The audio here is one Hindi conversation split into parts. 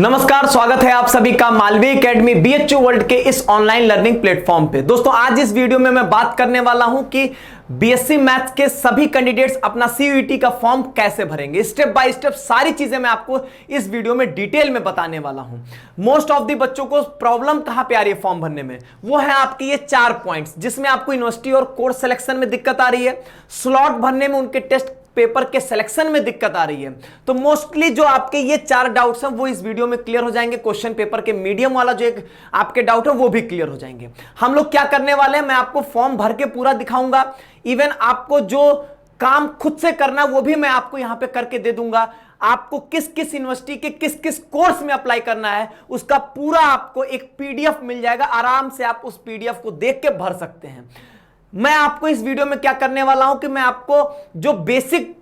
नमस्कार, स्वागत है आप सभी का मालवीय एकेडमी बीएचयू वर्ल्ड के इस ऑनलाइन लर्निंग प्लेटफॉर्म पे। दोस्तों, आज इस वीडियो में मैं बात करने वाला हूं कि बीएससी मैथ्स के सभी कैंडिडेट्स अपना सीयूईटी का फॉर्म कैसे भरेंगे। स्टेप बाय स्टेप सारी चीजें मैं आपको इस वीडियो में डिटेल में बताने वाला हूं। मोस्ट ऑफ दी बच्चों को प्रॉब्लम कहां पे आ रही है फॉर्म भरने में, वो है आपके ये 4 पॉइंट्स, जिसमें आपको यूनिवर्सिटी और कोर्स सिलेक्शन में दिक्कत आ रही है, स्लॉट भरने में, उनके टेस्ट पेपर के सिलेक्शन में दिक्कत आ रही है। तो मोस्टली जो आपके ये 4 डाउट्स हैं वो इस वीडियो में क्लियर हो जाएंगे। क्वेश्चन पेपर के मीडियम वाला जो एक आपके डाउट है वो भी क्लियर हो जाएंगे। हम लोग क्या करने वाले हैं, मैं आपको फॉर्म भर के पूरा दिखाऊंगा। इवन आपको जो काम खुद से करना है वो भी मैं आपको यहां पे करके दे दूंगा। आपको किस किस यूनिवर्सिटी के किस किस कोर्स में अप्लाई करना है उसका पूरा आपको एक पीडीएफ मिल जाएगा। आराम से आप उस पीडीएफ को देख के भर सकते हैं। मैं आपको इस वीडियो में क्या करने वाला हूं कि मैं आपको जो बेसिक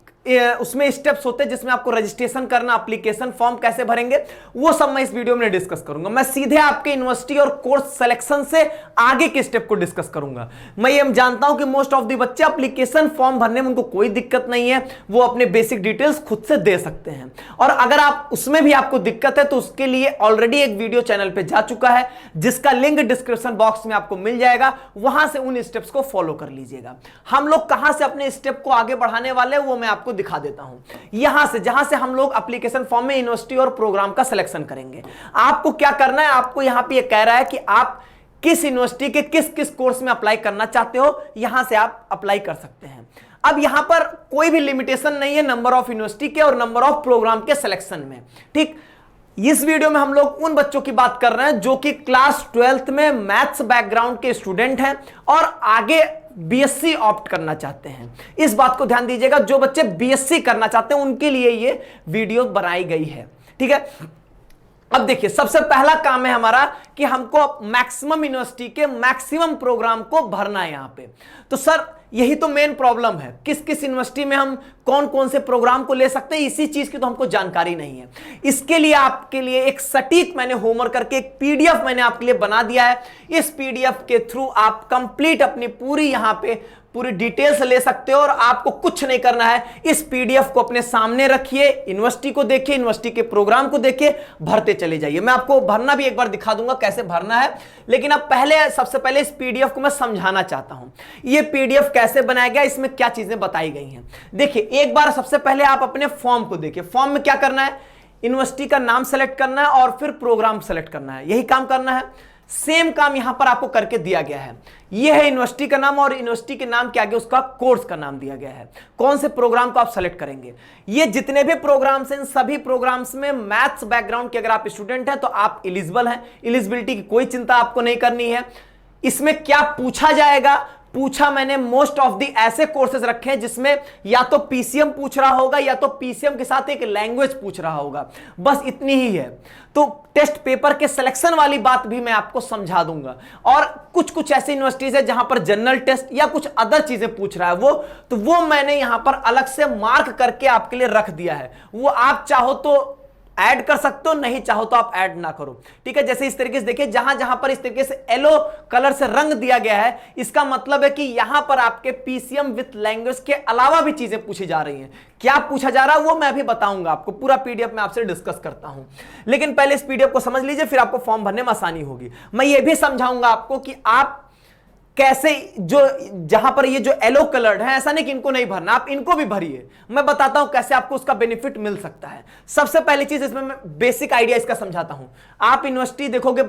उसमें स्टेप्स होते हैं जिसमें आपको रजिस्ट्रेशन करना, एप्लीकेशन फॉर्म कैसे भरेंगे, वो सब मैं इस वीडियो में डिस्कस करूंगा। मैं सीधे आपके यूनिवर्सिटी और कोर्स सिलेक्शन से आगे के स्टेप को डिस्कस करूंगा। मैं ये जानता हूं कि मोस्ट ऑफ द बच्चे एप्लीकेशन फॉर्म भरने में उनको कोई दिक्कत नहीं है, वो अपने बेसिक डिटेल्स खुद से दे सकते हैं। और अगर आप उसमें भी आपको दिक्कत है तो उसके लिए ऑलरेडी एक वीडियो चैनल पर जा चुका है, जिसका लिंक डिस्क्रिप्शन बॉक्स में आपको मिल जाएगा। वहां से उन स्टेप्स को फॉलो कर लीजिएगा। हम लोग कहां से अपने स्टेप को आगे बढ़ाने वाले हैं वो मैं आपको दिखा देता हूं। यहां से जहां से हम लोग एप्लीकेशन फॉर्म में यूनिवर्सिटी और प्रोग्राम का सिलेक्शन करेंगे। आपको क्या करना है, आपको यहां पे ये कह रहा है कि आप किस यूनिवर्सिटी के किस किस कोर्स में अप्लाई करना चाहते हो, यहां से आप अप्लाई कर सकते हैं। अब यहां पर कोई भी लिमिटेशन नहीं है नंबर ऑफ यूनिवर्सिटी के और नंबर ऑफ प्रोग्राम के सिलेक्शन में। ठीक, इस वीडियो में हम लोग उन बच्चों की बात कर रहे हैं जो कि क्लास 12th में मैथ्स बैकग्राउंड के स्टूडेंट हैं और आगे बीएससी ऑप्ट करना चाहते हैं। इस बात को ध्यान दीजिएगा, जो बच्चे बीएससी करना चाहते हैं उनके लिए ये वीडियो बनाई गई है। ठीक है, अब देखिए, सबसे पहला काम है हमारा कि हमको मैक्सिमम यूनिवर्सिटी के मैक्सिमम प्रोग्राम को भरना है यहां पे। तो सर, यही तो मेन प्रॉब्लम है, किस किस यूनिवर्सिटी में हम कौन कौन से प्रोग्राम को ले सकते हैं, इसी चीज की तो हमको जानकारी नहीं है। इसके लिए आपके लिए एक सटीक मैंने होमवर्क करके एक पीडीएफ मैंने आपके लिए बना दिया है। इस पीडीएफ के थ्रू आप कंप्लीट अपनी पूरी यहां पे पूरी डिटेल्स ले सकते हो और आपको कुछ नहीं करना है। इस पीडीएफ को अपने सामने रखिए, यूनिवर्सिटी को देखिए, यूनिवर्सिटी के प्रोग्राम को देखिए, भरते चले जाइए। मैं आपको भरना भी एक बार दिखा दूंगा कैसे भरना है, लेकिन अब सबसे पहले इस पीडीएफ को मैं समझाना चाहता हूं। यह पीडीएफ कैसे बनाया गया, इसमें क्या चीजें बताई गई हैं। देखिए, एक बार सबसे पहले आप अपने फॉर्म को देखिए। फॉर्म में क्या करना है, यूनिवर्सिटी का नाम सेलेक्ट करना है और फिर प्रोग्राम सेलेक्ट करना है, यही काम करना है। सेम काम यहां पर आपको करके दिया गया है। यह है यूनिवर्सिटी का नाम और यूनिवर्सिटी के नाम के आगे उसका कोर्स का नाम दिया गया है। कौन से प्रोग्राम को आप सेलेक्ट करेंगे, ये जितने भी प्रोग्राम्स हैं, सभी प्रोग्राम्स में मैथ्स बैकग्राउंड के अगर आप स्टूडेंट हैं तो आप एलिजिबल हैं। एलिजिबिलिटी की कोई चिंता आपको नहीं करनी है। इसमें क्या पूछा जाएगा, पूछा मैंने मोस्ट ऑफ दी ऐसे कोर्सेज रखे हैं जिसमें या तो पीसीएम पूछ रहा होगा या तो पीसीएम के साथ एक लैंग्वेज पूछ रहा होगा, बस इतनी ही है। तो टेस्ट पेपर के सिलेक्शन वाली बात भी मैं आपको समझा दूंगा। और कुछ कुछ ऐसी यूनिवर्सिटीज है जहां पर जनरल टेस्ट या कुछ अदर चीजें पूछ रहा है वो मैंने यहां पर अलग से मार्क करके आपके लिए रख दिया है। वो आप चाहो तो ऐड कर सकते हो, नहीं चाहो तो आप ऐड ना करो। ठीक है, जैसे इस तरीके से देखिए, जहां जहां पर इस तरीके से येलो कलर से रंग दिया गया है, इसका मतलब है कि यहां पर आपके पीसीएम विथ लैंग्वेज के अलावा भी चीजें पूछी जा रही हैं। क्या पूछा जा रहा है वो मैं अभी बताऊंगा आपको, पूरा पीडीएफ में आपसे डिस्कस करता हूं। लेकिन पहले इस पीडीएफ को समझ लीजिए, फिर आपको फॉर्म भरने में आसानी होगी। मैं ये भी समझाऊंगा आपको कि आप कैसे, जो जहां पर ये जो येलो कलर्ड है, ऐसा नहीं कि इनको नहीं भरना, आप इनको भी भरिए। मैं बताता हूं कैसे आपको उसका बेनिफिट मिल सकता है। सबसे पहली चीज इसमें मैं बेसिक आइडिया इसका समझाता हूं। आप यूनिवर्सिटी देखोगे,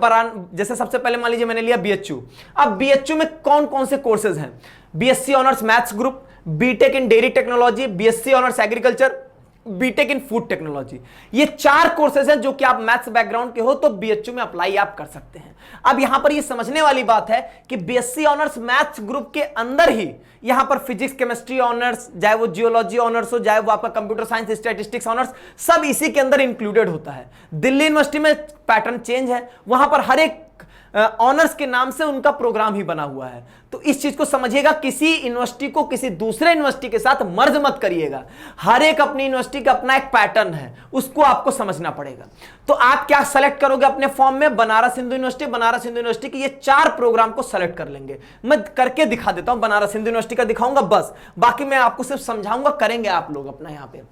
जैसे सबसे पहले मान लीजिए मैंने लिया बीएचयू। अब बीएचयू में कौन कौन से कोर्सेज हैं, BSc honours maths group, BTech in dairy technology, BSc honours agriculture, BTech in food technology. ये 4 कोर्सेज हैं जो कि आप मैथ्स बैकग्राउंड के हो तो बीएचयू में अप्लाई आप कर सकते हैं। अब यहां पर ये समझने वाली बात है कि बीएससी ऑनर्स मैथ्स ग्रुप के अंदर ही यहां पर फिजिक्स केमिस्ट्री ऑनर्स, चाहे वो जियोलॉजी ऑनर्स हो, चाहे वो आपका कंप्यूटर साइंस स्टैटिस्टिक्स ऑनर्स, सब इसी के अंदर इंक्लूडेड होता है। दिल्ली यूनिवर्सिटी में पैटर्न चेंज है, वहां पर हर एक ऑनर्स के नाम से उनका प्रोग्राम ही बना हुआ है। तो इस चीज को समझिएगा, किसी यूनिवर्सिटी को किसी दूसरे यूनिवर्सिटी के साथ मर्ज मत करिएगा। हर एक अपनी यूनिवर्सिटी का अपना एक पैटर्न है, उसको आपको समझना पड़ेगा। तो आप क्या सेलेक्ट करोगे अपने फॉर्म में, बनारस हिंदू यूनिवर्सिटी की ये 4 प्रोग्राम को सेलेक्ट कर लेंगे। मैं करके दिखा देता हूं, बनारस हिंदू यूनिवर्सिटी का दिखाऊंगा बस, बाकी मैं आपको सिर्फ समझाऊंगा, करेंगे आप लोग अपना यहां पे।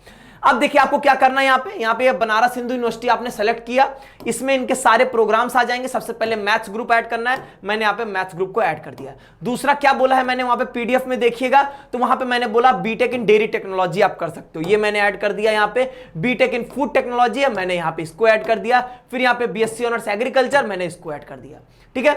अब देखिए आपको क्या करना है, यहाँ पे बनारस हिंदू यूनिवर्सिटी आपने सेलेक्ट किया, इसमें इनके सारे प्रोग्राम्स आ जाएंगे। सबसे पहले मैथ्स ग्रुप ऐड करना है, मैंने यहाँ पे मैथ्स ग्रुप को ऐड कर दिया। दूसरा क्या बोला है मैंने वहां पे पीडीएफ में देखिएगा, तो वहां पे मैंने बोला बीटेक इन डेयरी टेक्नोलॉजी आप कर सकते हो, ये मैंने ऐड कर दिया। यहाँ पे बीटेक इन फूड टेक्नोलॉजी है, मैंने यहाँ पे इसको ऐड कर दिया। फिर यहाँ पे बीएससी ऑनर्स एग्रीकल्चर, मैंने इसको ऐड कर दिया। ठीक है,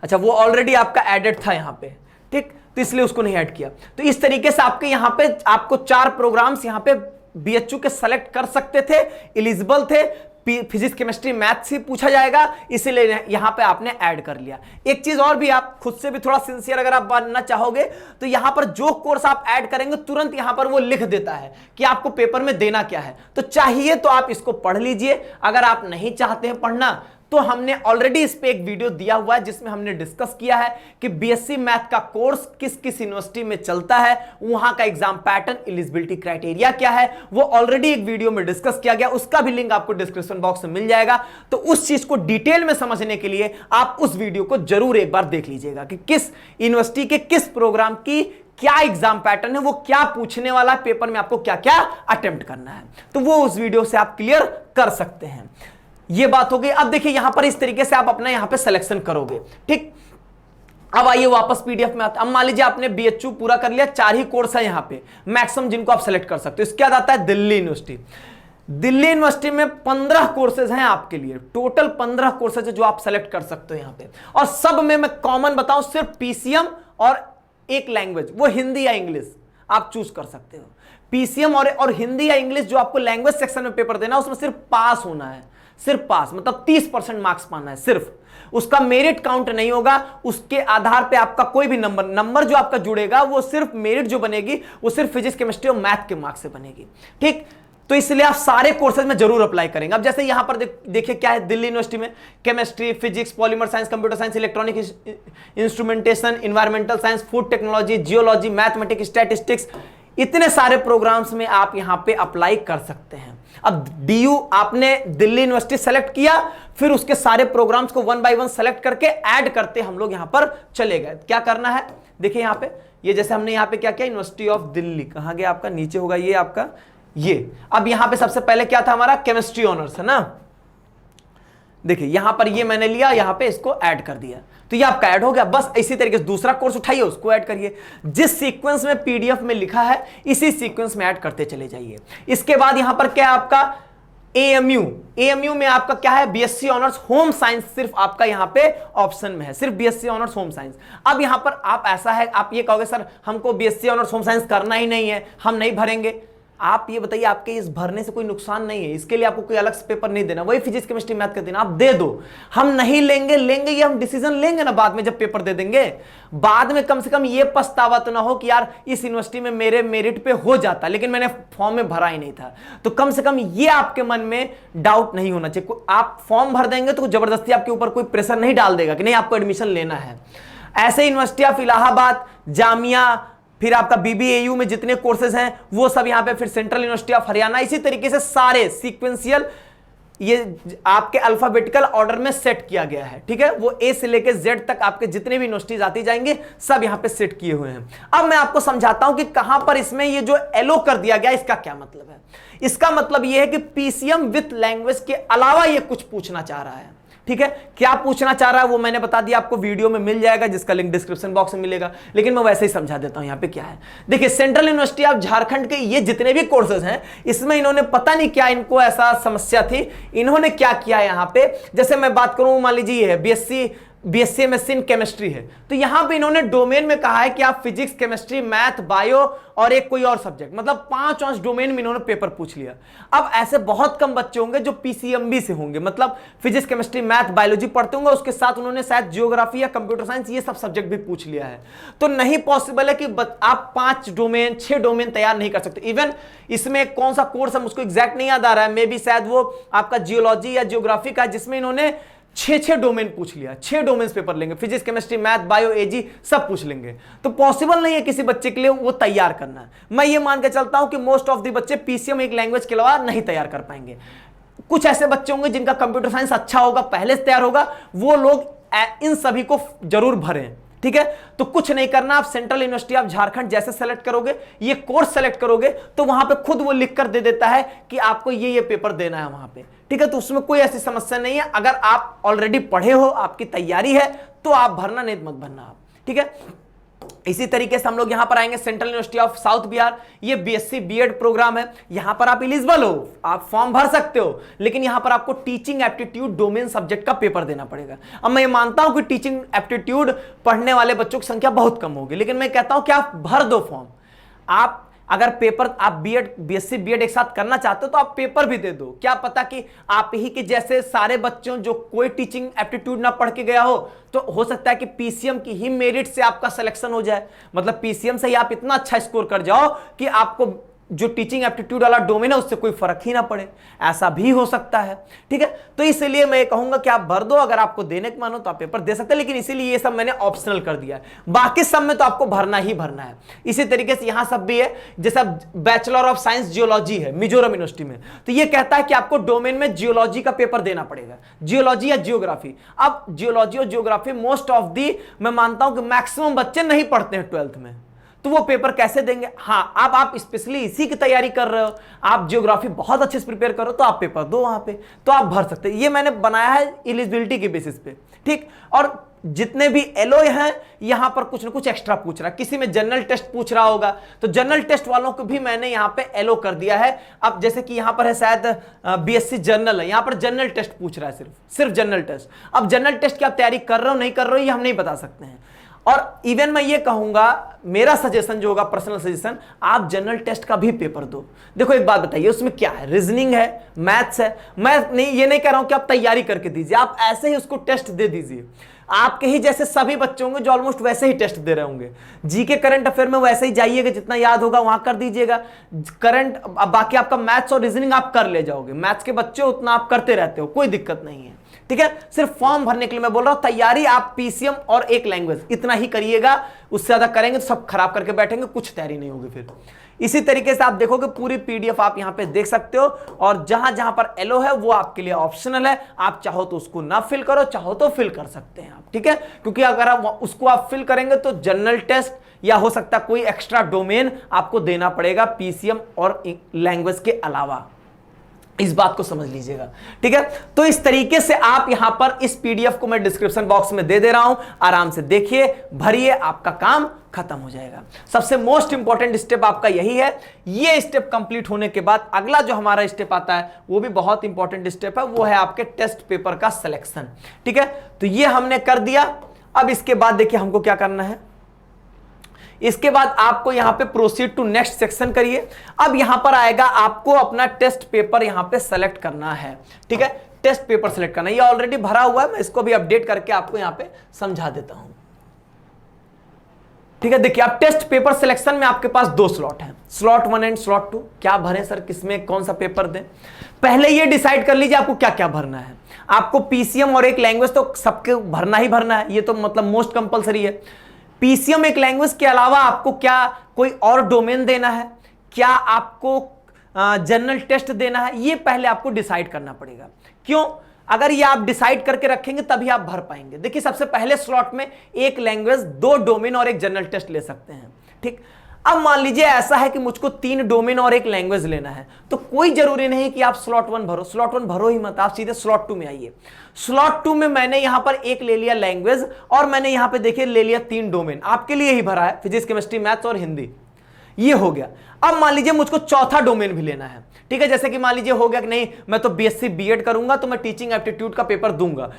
अच्छा वो ऑलरेडी आपका एडेड था यहाँ पे, ठीक, तो इसलिए उसको नहीं ऐड किया। तो इस तरीके से आपके यहाँ पे आपको 4 प्रोग्राम्स यहाँ पे बीएचयू के सेलेक्ट कर सकते थे, एलिजिबल थे। फिजिक्स केमिस्ट्री मैथ्स ही पूछा जाएगा, इसीलिए यहां पे आपने ऐड कर लिया। एक चीज और भी, आप खुद से भी थोड़ा सिंसियर अगर आप बनना चाहोगे तो यहां पर जो कोर्स आप ऐड करेंगे तुरंत यहां पर वो लिख देता है कि आपको पेपर में देना क्या है। तो चाहिए तो आप इसको पढ़ लीजिए, अगर आप नहीं चाहते हैं पढ़ना तो हमने ऑलरेडी इस पे एक वीडियो दिया हुआ है जिसमें हमने डिस्कस किया है कि बीएससी मैथ का कोर्स किस किस यूनिवर्सिटी में चलता है, वहां का एग्जाम पैटर्न, एलिजिबिलिटी क्राइटेरिया क्या है, वो ऑलरेडी एक वीडियो में डिस्कस किया गया, उसका भी लिंक आपको डिस्क्रिप्शन बॉक्स में मिल जाएगा। तो उस चीज को डिटेल में समझने के लिए आप उस वीडियो को जरूर एक बार देख लीजिएगा कि किस यूनिवर्सिटी के किस प्रोग्राम की क्या एग्जाम पैटर्न है, वो क्या पूछने वाला पेपर में, आपको क्या क्या अटेम्प्ट करना है, तो वो उस वीडियो से आप क्लियर कर सकते हैं। ये बात हो गई। अब देखिए यहां पर इस तरीके से आप अपना यहां पे सिलेक्शन करोगे, ठीक। अब आइए वापस पीडीएफ में आते हैं। अब मान लीजिए आपने बीएचयू पूरा कर लिया, 4 ही कोर्स है यहां पे मैक्सिमम जिनको आप सेलेक्ट कर सकते हो। इसके बाद आता है दिल्ली यूनिवर्सिटी। दिल्ली यूनिवर्सिटी में 15 कोर्सेज हैं आपके लिए, टोटल 15 कोर्सेज जो आप सेलेक्ट कर सकते हो यहां पे। और सब में मैं कॉमन बताऊं, सिर्फ पीसीएम और एक लैंग्वेज, वो हिंदी या इंग्लिश आप चूज कर सकते हो। पीसीएम और हिंदी या इंग्लिश जो आपको लैंग्वेज सेक्शन में पेपर देना है, उसमें सिर्फ पास होना है, सिर्फ पास, मतलब 30% मार्क्स पाना है सिर्फ, उसका मेरिट काउंट नहीं होगा। उसके आधार पे आपका कोई भी नंबर जो आपका जुड़ेगा वो सिर्फ मेरिट जो बनेगी वो सिर्फ फिजिक्स केमिस्ट्री और मैथ के मार्क्स से बनेगी, ठीक। तो इसलिए आप सारे कोर्सेज में जरूर अप्लाई करेंगे। अब जैसे यहां पर देखिए क्या है, दिल्ली यूनिवर्सिटी में chemistry, physics, polymer science, computer science, electronic instrumentation, environmental science, food technology, geology, mathematics, statistics, इतने सारे प्रोग्राम्स में आप यहां पे अप्लाई कर सकते हैं। अब डीयू आपने दिल्ली यूनिवर्सिटी सेलेक्ट किया, फिर उसके सारे प्रोग्राम्स को 1 बाय 1 सेलेक्ट करके ऐड करते हम लोग यहां पर चले गए। क्या करना है देखिए यहां पे, ये जैसे हमने यहां पे क्या किया, यूनिवर्सिटी ऑफ दिल्ली, कहां गया आपका, नीचे होगा ये आपका ये। अब यहां पे सबसे पहले क्या था हमारा, केमिस्ट्री ऑनर्स है ना। देखिए यहां पर ये मैंने लिया, यहां पे इसको ऐड कर दिया, तो ये आपका ऐड हो गया। बस इसी तरीके से दूसरा कोर्स उठाइए, उसको ऐड करिए, जिस सीक्वेंस में पीडीएफ में लिखा है इसी सीक्वेंस में ऐड करते चले जाइए। इसके बाद यहां पर क्या है आपका एएमयू में आपका क्या है, बीएससी ऑनर्स होम साइंस, सिर्फ आपका यहां पे ऑप्शन में है, सिर्फ बीएससी ऑनर्स होम साइंस। अब यहां पर आप ऐसा है, आप ये कहोगे सर हमको बीएससी ऑनर्स होम साइंस करना ही नहीं है, हम नहीं भरेंगे। आप ये बताइए, आपके इस भरने से कोई नुकसान नहीं है, इसके लिए आपको कोई अलग से पेपर नहीं देना, वही फिजिक्स केमिस्ट्री मैथ का देना, आप दे दो। हम नहीं लेंगे ये हम डिसीजन लेंगे ना बाद में, जब पेपर दे देंगे बाद में, कम से कम ये पछतावा तो ना हो कि यार इस यूनिवर्सिटी में मेरे मेरिट पे हो जाता लेकिन मैंने फॉर्म में भरा ही नहीं था। तो कम से कम ये आपके मन में डाउट नहीं होना चाहिए। आप फॉर्म भर देंगे तो जबरदस्ती आपके ऊपर कोई प्रेशर नहीं डाल देगा कि नहीं आपको एडमिशन लेना है। ऐसे यूनिवर्सिटी ऑफ इलाहाबाद, जामिया, फिर आपका बीबीएयू में जितने कोर्सेज हैं वो सब यहां पे, फिर सेंट्रल यूनिवर्सिटी ऑफ हरियाणा, इसी तरीके से सारे सीक्वेंशियल ये आपके अल्फाबेटिकल ऑर्डर में सेट किया गया है, ठीक है। वो ए से लेकर जेड तक आपके जितने भी यूनिवर्सिटीज आती जाएंगे सब यहां पे सेट किए हुए हैं। अब मैं आपको समझाता हूं कि कहां पर इसमें ये जो एलो कर दिया गया इसका क्या मतलब है। इसका मतलब ये है कि पीसीएम विथ लैंग्वेज के अलावा ये कुछ पूछना चाह रहा है, ठीक है। क्या पूछना चाह रहा है वो मैंने बता दिया, आपको वीडियो में मिल जाएगा जिसका लिंक डिस्क्रिप्शन बॉक्स में मिलेगा, लेकिन मैं वैसे ही समझा देता हूं यहां पे क्या है। देखिए सेंट्रल यूनिवर्सिटी ऑफ झारखंड के ये जितने भी कोर्सेज हैं इसमें इन्होंने पता नहीं क्या इनको ऐसा समस्या थी, इन्होंने क्या किया यहां पे, जैसे मैं बात करूं मान लीजिए ये है बीएससी एमएससी इन केमिस्ट्री है, तो यहां पे इन्होंने डोमेन में कहा है कि आप फिजिक्स, केमिस्ट्री, मैथ, बायो और एक कोई और सब्जेक्ट, मतलब 5 डोमेन में इन्होंने पेपर पूछ लिया। अब ऐसे बहुत कम बच्चे होंगे जो पीसीएमबी से होंगे, मतलब फिजिक्स, केमिस्ट्री, मैथ, बायोलॉजी पढ़ते होंगे, उसके साथ उन्होंने शायद जियोग्राफी या कंप्यूटर साइंस ये सब सब्जेक्ट भी पूछ लिया है। तो नहीं पॉसिबल है कि आप 5 डोमेन 6 डोमेन तैयार नहीं कर सकते। इवन इसमें कौन सा कोर्स है मुझको एग्जैक्ट नहीं याद आ रहा है, मे बी शायद वो आपका जियोलॉजी या जियोग्राफी का, जिसमें इन्होंने 6 डोमेन पूछ लिया, 6 डोमेन पेपर लेंगे, फिजिक्स, केमिस्ट्री, मैथ, बायो, एजी सब पूछ लेंगे। तो पॉसिबल नहीं है किसी बच्चे के लिए वो तैयार करना। मैं ये मान के चलता हूं कि मोस्ट ऑफ द बच्चे पीसीएम एक लैंग्वेज के अलावा नहीं तैयार कर पाएंगे। कुछ ऐसे बच्चे होंगे जिनका कंप्यूटर साइंस अच्छा होगा, पहले से तैयार होगा, वो लोग इन सभी को जरूर भरें, ठीक है। तो कुछ नहीं करना, आप सेंट्रल यूनिवर्सिटी ऑफ झारखंड जैसे सेलेक्ट करोगे, ये कोर्स सेलेक्ट करोगे, तो वहां पे खुद वो लिख कर दे देता है कि आपको ये पेपर देना है वहां पे, ठीक है। तो उसमें कोई ऐसी समस्या नहीं है। अगर आप ऑलरेडी पढ़े हो, आपकी तैयारी है, तो आप भरना, नहीं मत भरना आप, ठीक है। इसी तरीके से हम लोग यहां पर आएंगे central university of south Bihar, ये बीएससी बीएड प्रोग्राम है। यहां पर आप एलिजिबल हो, आप फॉर्म भर सकते हो, लेकिन यहां पर आपको टीचिंग एप्टीट्यूड डोमेन सब्जेक्ट का पेपर देना पड़ेगा। अब मैं ये मानता हूं कि टीचिंग एप्टीट्यूड पढ़ने वाले बच्चों की संख्या बहुत कम होगी, लेकिन मैं कहता हूं कि आप भर दो फॉर्म। आप अगर पेपर, आप बीएड बीएससी बीएड एक साथ करना चाहते हो तो आप पेपर भी दे दो। क्या पता कि आप ही के जैसे सारे बच्चों जो कोई टीचिंग एप्टीट्यूड ना पढ़ के गया हो, तो हो सकता है कि पीसीएम की ही मेरिट से आपका सिलेक्शन हो जाए। मतलब पीसीएम से ही आप इतना अच्छा स्कोर कर जाओ कि आपको जो टीचिंग एप्टीट्यूड वाला डोमेन है उससे कोई फर्क ही ना पड़े, ऐसा भी हो सकता है, ठीक है। तो इसलिए मैं कहूंगा कि आप भर दो, अगर आपको देने के मन हो तो आप पेपर दे सकते हैं, लेकिन इसीलिए ये सब मैंने ऑप्शनल कर दिया है। बाकी सब में तो आपको भरना ही भरना है। इसी तरीके से यहां सब भी है, जैसा बैचलर ऑफ साइंस जियोलॉजी है मिजोरम यूनिवर्सिटी में, तो ये कहता है कि आपको डोमेन में जियोलॉजी का पेपर देना पड़ेगा, जियोलॉजी या जियोग्राफी। अब जियोलॉजी और जियोग्राफी मोस्ट ऑफ दी, मैं मानता हूं कि मैक्सिमम बच्चे नहीं पढ़ते हैं 12th में, तो वो पेपर कैसे देंगे। हाँ, अब आप स्पेशली इसी की तैयारी कर रहे हो, आप जियोग्राफी बहुत अच्छे से प्रिपेयर करो, तो आप पेपर दो वहां पे, तो आप भर सकते हैं। ये मैंने बनाया है एलिजिबिलिटी के बेसिस पे, ठीक। और जितने भी एलओ हैं, यहां पर कुछ ना कुछ एक्स्ट्रा पूछ रहा है। किसी में जनरल टेस्ट पूछ रहा होगा, तो जनरल टेस्ट वालों को भी मैंने यहां पे एलओ कर दिया है। अब जैसे कि यहां पर है शायद बीएससी जनरल है, यहां पर जनरल टेस्ट पूछ रहा है, सिर्फ जनरल टेस्ट। अब जनरल टेस्ट की आप तैयारी कर रहे हो नहीं कर रहे हो, ये हम नहीं बता सकते हैं। और इवन मैं ये कहूंगा, मेरा सजेशन जो होगा, पर्सनल सजेशन, आप जनरल टेस्ट का भी पेपर दो। देखो एक बात बताइए, उसमें क्या है, रीजनिंग है, मैथ्स है। मैं नहीं, ये नहीं कह रहा हूं कि आप तैयारी करके दीजिए, आप ऐसे ही उसको टेस्ट दे दीजिए। आपके ही जैसे सभी बच्चे होंगे जो ऑलमोस्ट वैसे ही टेस्ट दे रहे होंगे। जीके करंट अफेयर में वैसे ही जाइएगा, जितना याद होगा वहां कर दीजिएगा। करंट, बाकी आपका मैथ्स और रीजनिंग आप कर ले जाओगे, मैथ्स के बच्चे उतना आप करते रहते हो, कोई दिक्कत नहीं है, ठीक है। सिर्फ फॉर्म भरने के लिए मैं बोल रहा हूं, तैयारी आप पीसीएम और एक लैंग्वेज इतना ही करिएगा, उससे ज्यादा करेंगे तो सब खराब करके बैठेंगे, कुछ तैयारी नहीं होगी फिर। इसी तरीके से आप देखोगे पूरी पीडीएफ आप यहां पे देख सकते हो, और जहां जहां पर एलो है वो आपके लिए ऑप्शनल है। आप चाहो तो उसको ना फिल करो, चाहो तो फिल कर सकते हैं आप, ठीक है। क्योंकि अगर आप उसको आप फिल करेंगे तो जनरल टेस्ट या हो सकता है कोई एक्स्ट्रा डोमेन आपको देना पड़ेगा पीसीएम और लैंग्वेज के अलावा। इस बात को समझ लीजिएगा, ठीक है। तो इस तरीके से आप यहां पर इस पीडीएफ को मैं डिस्क्रिप्शन बॉक्स में दे रहा हूं, आराम से देखिए, भरिए, आपका काम खत्म हो जाएगा। सबसे मोस्ट इंपॉर्टेंट स्टेप आपका यही है। ये स्टेप कंप्लीट होने के बाद अगला जो हमारा स्टेप आता है वो भी बहुत इंपॉर्टेंट स्टेप है, वो है आपके टेस्ट पेपर का सिलेक्शन, ठीक है। तो ये हमने कर दिया। अब इसके बाद देखिए हमको क्या करना है। इसके बाद आपको यहां पे प्रोसीड टू नेक्स्ट सेक्शन करिए। अब यहां पर आएगा आपको अपना टेस्ट पेपर यहां पे सेलेक्ट करना है, ठीक है। टेस्ट पेपर सेलेक्ट करना, ये ऑलरेडी भरा हुआ है, मैं इसको भी अपडेट करके आपको यहां पे समझा देता हूं, ठीक है। देखिए आप टेस्ट पेपर सिलेक्शन में आपके पास 2 स्लॉट हैं, स्लॉट 1 एंड स्लॉट 2। क्या भरें सर, किसमें कौन सा पेपर दें, पहले ये डिसाइड कर लीजिए आपको क्या क्या भरना है। आपको पीसीएम और एक लैंग्वेज तो सबके भरना ही भरना है, ये तो मतलब मोस्ट कंपलसरी है। पीसीएम एक लैंग्वेज के अलावा आपको क्या कोई और डोमेन देना है, क्या आपको जनरल टेस्ट देना है, ये पहले आपको डिसाइड करना पड़ेगा। क्यों? अगर ये आप डिसाइड करके रखेंगे तभी आप भर पाएंगे। देखिए सबसे पहले स्लॉट में एक लैंग्वेज, 2 डोमेन और एक जनरल टेस्ट ले सकते हैं, ठीक। अब मान लीजिए ऐसा है कि मुझको 3 डोमेन और एक लैंग्वेज लेना है, तो कोई जरूरी नहीं कि आप स्लॉट 1 भरो, स्लॉट 1 भरो ही मत, आप सीधे स्लॉट 2 में आइए। स्लॉट 2 में मैंने यहां पर एक ले लिया लैंग्वेज, और मैंने यहां पे देखिए ले लिया 3 डोमेन, आपके लिए ही भरा है, फिजिक्स, केमिस्ट्री, मैथ्स और हिंदी, ये हो गया। अब मान लीजिए मुझको चौथा डोमेन भी लेना है, ठीक है। जैसे कि मान लीजिए हो गया कि नहीं मैं तो बीएससी बीएड करूंगा तो मैं टीचिंग एप्टीट्यूड का पेपर दूंगा,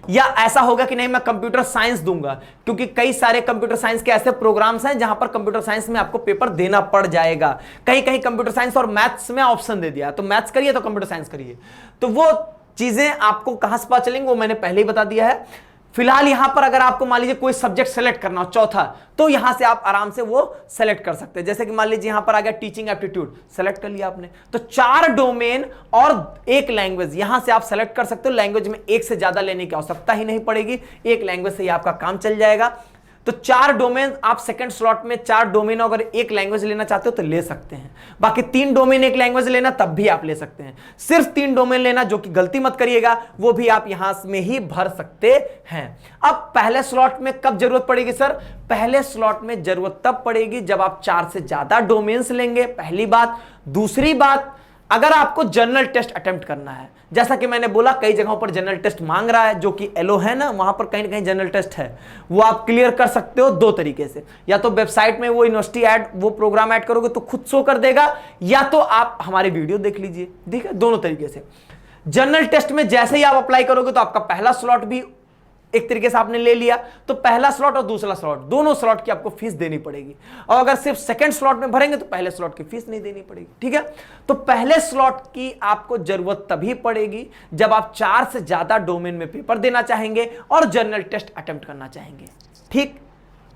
या ऐसा होगा कि नहीं मैं कंप्यूटर साइंस दूंगा, क्योंकि कई सारे कंप्यूटर साइंस के ऐसे प्रोग्राम्स हैं जहां पर कंप्यूटर साइंस में आपको पेपर देना पड़ जाएगा। कहीं कहीं कंप्यूटर साइंस और मैथ्स में ऑप्शन दे दिया, तो मैथ्स करिए तो कंप्यूटर साइंस करिए, तो वो चीजें आपको कहां से पता चलेंगी वो मैंने पहले ही बता दिया है। फिलहाल यहां पर अगर आपको मान लीजिए कोई सब्जेक्ट सेलेक्ट करना हो चौथा, तो यहां से आप आराम से वो सेलेक्ट कर सकते हैं। जैसे कि मान लीजिए यहां पर आ गया टीचिंग एप्टीट्यूड, सेलेक्ट कर लिया आपने, तो 4 डोमेन और एक लैंग्वेज यहां से आप सेलेक्ट कर सकते हो। लैंग्वेज में एक से ज्यादा लेने की आवश्यकता ही नहीं पड़ेगी, एक लैंग्वेज से ही आपका काम चल जाएगा। तो 4 डोमेन आप सेकंड स्लॉट में 4 डोमेन अगर एक लैंग्वेज लेना चाहते हो तो ले सकते हैं। बाकी 3 डोमेन एक लैंग्वेज लेना तब भी आप ले सकते हैं। सिर्फ 3 डोमेन लेना, जो कि गलती मत करिएगा, वो भी आप यहां में ही भर सकते हैं। अब पहले स्लॉट में कब जरूरत पड़ेगी सर? पहले स्लॉट में जरूरत तब पड़ेगी जब आप 4 से ज्यादा डोमेन्स लेंगे, पहली बात। दूसरी बात, अगर आपको जनरल टेस्ट अटेम्प्ट करना है, जैसा कि मैंने बोला कई जगहों पर जनरल टेस्ट मांग रहा है, जो कि एलो है ना, वहां पर कहीं ना कहीं जनरल टेस्ट है, वो आप क्लियर कर सकते हो 2 तरीके से। या तो वेबसाइट में वो यूनिवर्सिटी ऐड, वो प्रोग्राम ऐड करोगे तो खुद शो कर देगा, या तो आप हमारी वीडियो देख लीजिए, ठीक है, दोनों तरीके से। जनरल टेस्ट में जैसे ही आप अप्लाई करोगे तो आपका पहला स्लॉट भी एक तरीके से आपने ले लिया, तो पहला स्लॉट और दूसरा स्लॉट, दोनों स्लॉट की आपको फीस देनी पड़ेगी। और अगर सिर्फ सेकंड स्लॉट में भरेंगे तो पहले स्लॉट की फीस नहीं देनी पड़ेगी, ठीक है। तो पहले स्लॉट की आपको जरूरत तभी पड़ेगी जब आप 4 से ज्यादा डोमेन में पेपर देना चाहेंगे और जनरल टेस्ट अटेम्प्ट करना चाहेंगे, ठीक।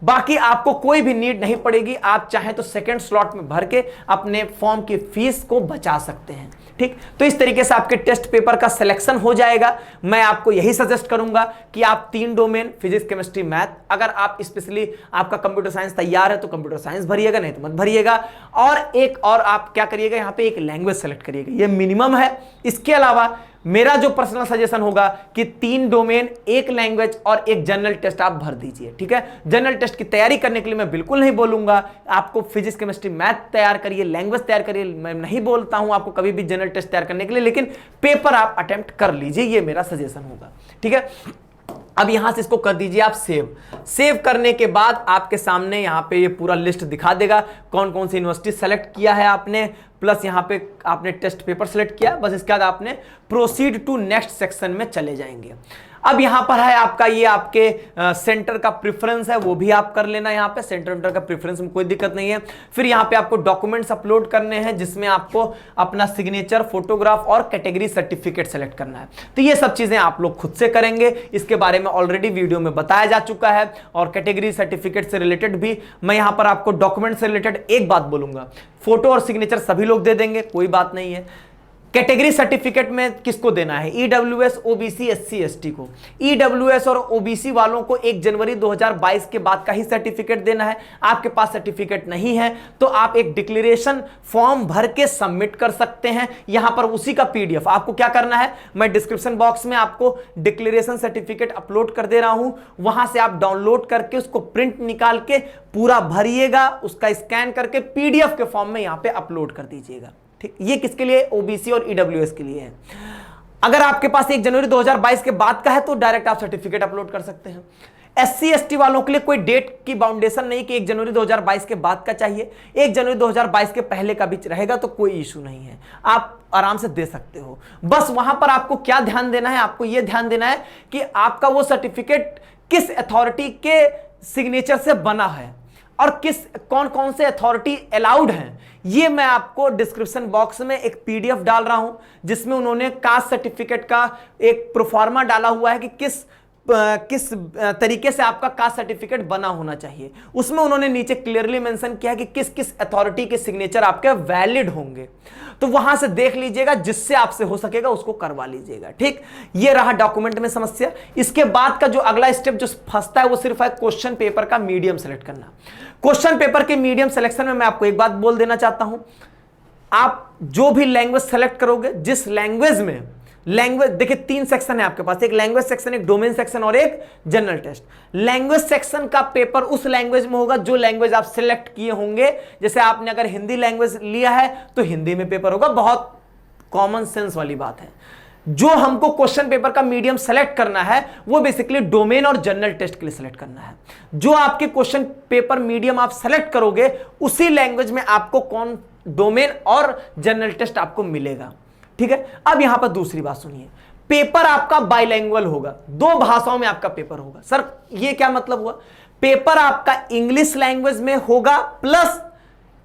बाकी आपको कोई भी नीड नहीं पड़ेगी, आप चाहें तो सेकंड स्लॉट में भर के अपने फॉर्म की फीस को बचा सकते हैं, ठीक। तो इस तरीके से आपके टेस्ट पेपर का सिलेक्शन हो जाएगा। मैं आपको यही सजेस्ट करूंगा कि आप 3 डोमेन, फिजिक्स, केमिस्ट्री, मैथ, अगर आप स्पेशली आपका कंप्यूटर साइंस तैयार है तो कंप्यूटर साइंस भरिएगा, नहीं तो मत भरिएगा। और एक और आप क्या करिएगा, यहां पे एक लैंग्वेज सेलेक्ट करिएगा, ये मिनिमम है। इसके अलावा मेरा जो पर्सनल सजेशन होगा कि 3 डोमेन, एक लैंग्वेज और एक जनरल टेस्ट आप भर दीजिए, ठीक है। जनरल टेस्ट की तैयारी करने के लिए मैं बिल्कुल नहीं बोलूंगा आपको फिजिक्स, केमिस्ट्री, मैथ तैयार करिए, लैंग्वेज तैयार करिए, मैं नहीं बोलता हूं आपको कभी भी जनरल टेस्ट तैयार करने के लिए, लेकिन पेपर आप अटेम्प्ट कर लीजिए, ये मेरा सजेशन होगा, ठीक है। अब यहां से इसको कर दीजिए आप सेव करने के बाद आपके सामने यहां पे ये पूरा लिस्ट दिखा देगा, कौन कौन सी यूनिवर्सिटी सेलेक्ट किया है आपने, प्लस यहां पे आपने टेस्ट पेपर सेलेक्ट किया। बस इसके बाद आपने प्रोसीड टू नेक्स्ट सेक्शन में चले जाएंगे। अब यहां पर है आपका ये आपके सेंटर का प्रेफरेंस है, वो भी आप कर लेना। यहां पे सेंटर का प्रेफरेंस में कोई दिक्कत नहीं है। फिर यहां पे आपको डॉक्यूमेंट्स अपलोड करने हैं, जिसमें आपको अपना सिग्नेचर, फोटोग्राफ और कैटेगरी सर्टिफिकेट सेलेक्ट करना है। तो ये सब चीजें आप लोग खुद से करेंगे, इसके बारे में ऑलरेडी वीडियो में बताया जा चुका है। और कैटेगरी सर्टिफिकेट से रिलेटेड भी मैं यहां पर आपको डॉक्यूमेंट से रिलेटेड एक बात बोलूंगा, फोटो और सिग्नेचर सभी लोग दे देंगे, कोई बात नहीं है। कैटेगरी सर्टिफिकेट में किसको देना है? ईडब्ल्यूएस, ओबीसी, एससी, एसटी को। ईडब्ल्यूएस और ओबीसी वालों को 1 जनवरी 2022 के बाद का ही सर्टिफिकेट देना है। आपके पास सर्टिफिकेट नहीं है तो आप एक डिक्लेरेशन फॉर्म भर के सबमिट कर सकते हैं। यहां पर उसी का पीडीएफ आपको क्या करना है, मैं डिस्क्रिप्शन बॉक्स में आपको डिक्लेरेशन सर्टिफिकेट अपलोड कर दे रहा हूं, वहां से आप डाउनलोड करके उसको प्रिंट निकाल के पूरा भरिएगा, उसका स्कैन करके पीडीएफ के फॉर्म में यहां पे अपलोड कर दीजिएगा, ठीक। ये किसके लिए? ओबीसी और ईडब्ल्यूएस के लिए है। अगर आपके पास 1 जनवरी 2022 के बाद का है तो डायरेक्ट आप सर्टिफिकेट अपलोड कर सकते हैं। एससी एसटी वालों के लिए कोई डेट की बाउंडेशन नहीं कि 1 जनवरी 2022 के बाद का चाहिए, 1 जनवरी 2022 के पहले का भी रहेगा तो कोई इशू नहीं है, आप आराम से दे सकते हो। बस वहां पर आपको क्या ध्यान देना है, आपको यह ध्यान देना है कि आपका वो सर्टिफिकेट किस अथॉरिटी के सिग्नेचर से बना है और कौन कौन से अथॉरिटी अलाउड हैं। ये मैं आपको डिस्क्रिप्शन बॉक्स में एक पीडीएफ डाल रहा हूं, जिसमें उन्होंने कास्ट सर्टिफिकेट का एक प्रोफार्मा डाला हुआ है कि किस तरीके से आपका कास्ट सर्टिफिकेट बना होना चाहिए। उसमें उन्होंने नीचे क्लियरली मेंशन किया है कि किस किस अथॉरिटी के सिग्नेचर आपके वैलिड होंगे, तो वहां से देख लीजिएगा, जिससे आपसे हो सकेगा उसको करवा लीजिएगा, ठीक। ये रहा डॉक्यूमेंट में समस्या। इसके बाद का जो अगला स्टेप जो फंसता है वो सिर्फ है क्वेश्चन पेपर का मीडियम सेलेक्ट करना। क्वेश्चन पेपर के मीडियम सिलेक्शन में मैं आपको एक बात बोल देना चाहता हूं, आप जो भी लैंग्वेज सेलेक्ट करोगे, जिस लैंग्वेज में देखिए 3 सेक्शन है आपके पास, एक लैंग्वेज सेक्शन, एक डोमेन सेक्शन और एक जनरल टेस्ट। लैंग्वेज सेक्शन का पेपर उस लैंग्वेज में होगा जो लैंग्वेज आप सिलेक्ट किए होंगे। जैसे आपने अगर हिंदी लैंग्वेज लिया है तो हिंदी में पेपर होगा, बहुत कॉमन सेंस वाली बात है। जो हमको क्वेश्चन पेपर का मीडियम सेलेक्ट करना है वो बेसिकली डोमेन और जनरल टेस्ट के लिए सेलेक्ट करना है। जो आपके क्वेश्चन पेपर मीडियम आप सेलेक्ट करोगे उसी लैंग्वेज में आपको कौन डोमेन और जनरल टेस्ट आपको मिलेगा, ठीक है। अब यहां पर दूसरी बात सुनिए, पेपर आपका बाइलैंग्वेज होगा, 2 भाषाओं में आपका पेपर होगा। सर ये क्या मतलब हुआ? पेपर आपका इंग्लिश लैंग्वेज में होगा प्लस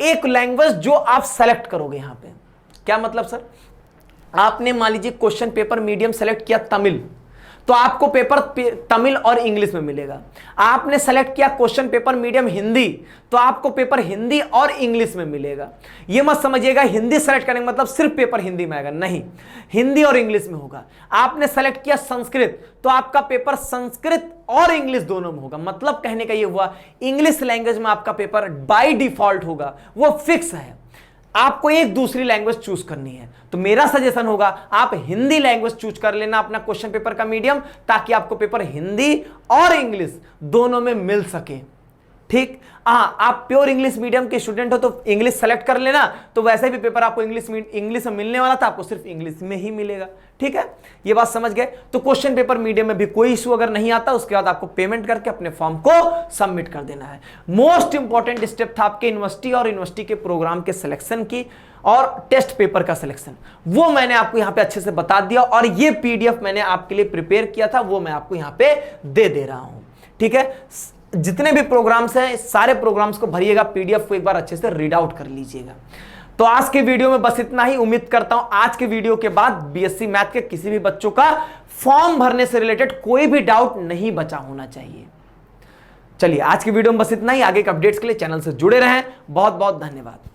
एक लैंग्वेज जो आप सेलेक्ट करोगे। यहां पे क्या मतलब सर? आपने मान लीजिए क्वेश्चन पेपर मीडियम सेलेक्ट किया तमिल, तो आपको पेपर तमिल और इंग्लिश में मिलेगा। आपने सेलेक्ट किया क्वेश्चन पेपर मीडियम हिंदी, तो आपको पेपर हिंदी और इंग्लिश में मिलेगा। यह मत समझिएगा हिंदी सेलेक्ट करने का मतलब सिर्फ पेपर हिंदी में आएगा, नहीं, हिंदी और इंग्लिश में होगा। आपने सेलेक्ट किया संस्कृत, तो आपका पेपर संस्कृत और इंग्लिश दोनों में होगा। मतलब कहने का यह हुआ इंग्लिश लैंग्वेज में आपका पेपर बाय डिफॉल्ट होगा, वो फिक्स है। आपको एक दूसरी लैंग्वेज चूज करनी है, तो मेरा सजेशन होगा आप हिंदी लैंग्वेज चूज कर लेना अपना क्वेश्चन पेपर का मीडियम, ताकि आपको पेपर हिंदी और इंग्लिश दोनों में मिल सके। ठीक, हाँ, आप प्योर इंग्लिश मीडियम के स्टूडेंट हो तो इंग्लिश सेलेक्ट कर लेना, तो वैसे भी पेपर आपको इंग्लिश में मिलने वाला था, आपको सिर्फ इंग्लिश में ही मिलेगा। ठीक है, ये बात समझ गए। तो क्वेश्चन पेपर मीडियम में भी कोई इशू अगर नहीं आता, उसके बाद आपको पेमेंट करके अपने फॉर्म को सबमिट कर देना है। मोस्ट इंपॉर्टेंट स्टेप था आपके यूनिवर्सिटी और यूनिवर्सिटी के प्रोग्राम के सिलेक्शन की और टेस्ट पेपर का सिलेक्शन, वो मैंने आपको यहां पे अच्छे से बता दिया, और ये पीडीएफ मैंने आपके लिए प्रिपेयर किया था, वो मैं आपको यहां पे दे रहा हूं। ठीक है, जितने भी प्रोग्राम्स हैं सारे प्रोग्राम्स को भरिएगा, पीडीएफ को एक बार अच्छे से रीड आउट कर लीजिएगा। तो आज के वीडियो में बस इतना ही। उम्मीद करता हूं आज के वीडियो के बाद बीएससी मैथ के किसी भी बच्चों का फॉर्म भरने से रिलेटेड कोई भी डाउट नहीं बचा होना चाहिए। चलिए आज के वीडियो में बस इतना ही। आगे के अपडेट्स के लिए चैनल से जुड़े रहें। बहुत बहुत धन्यवाद।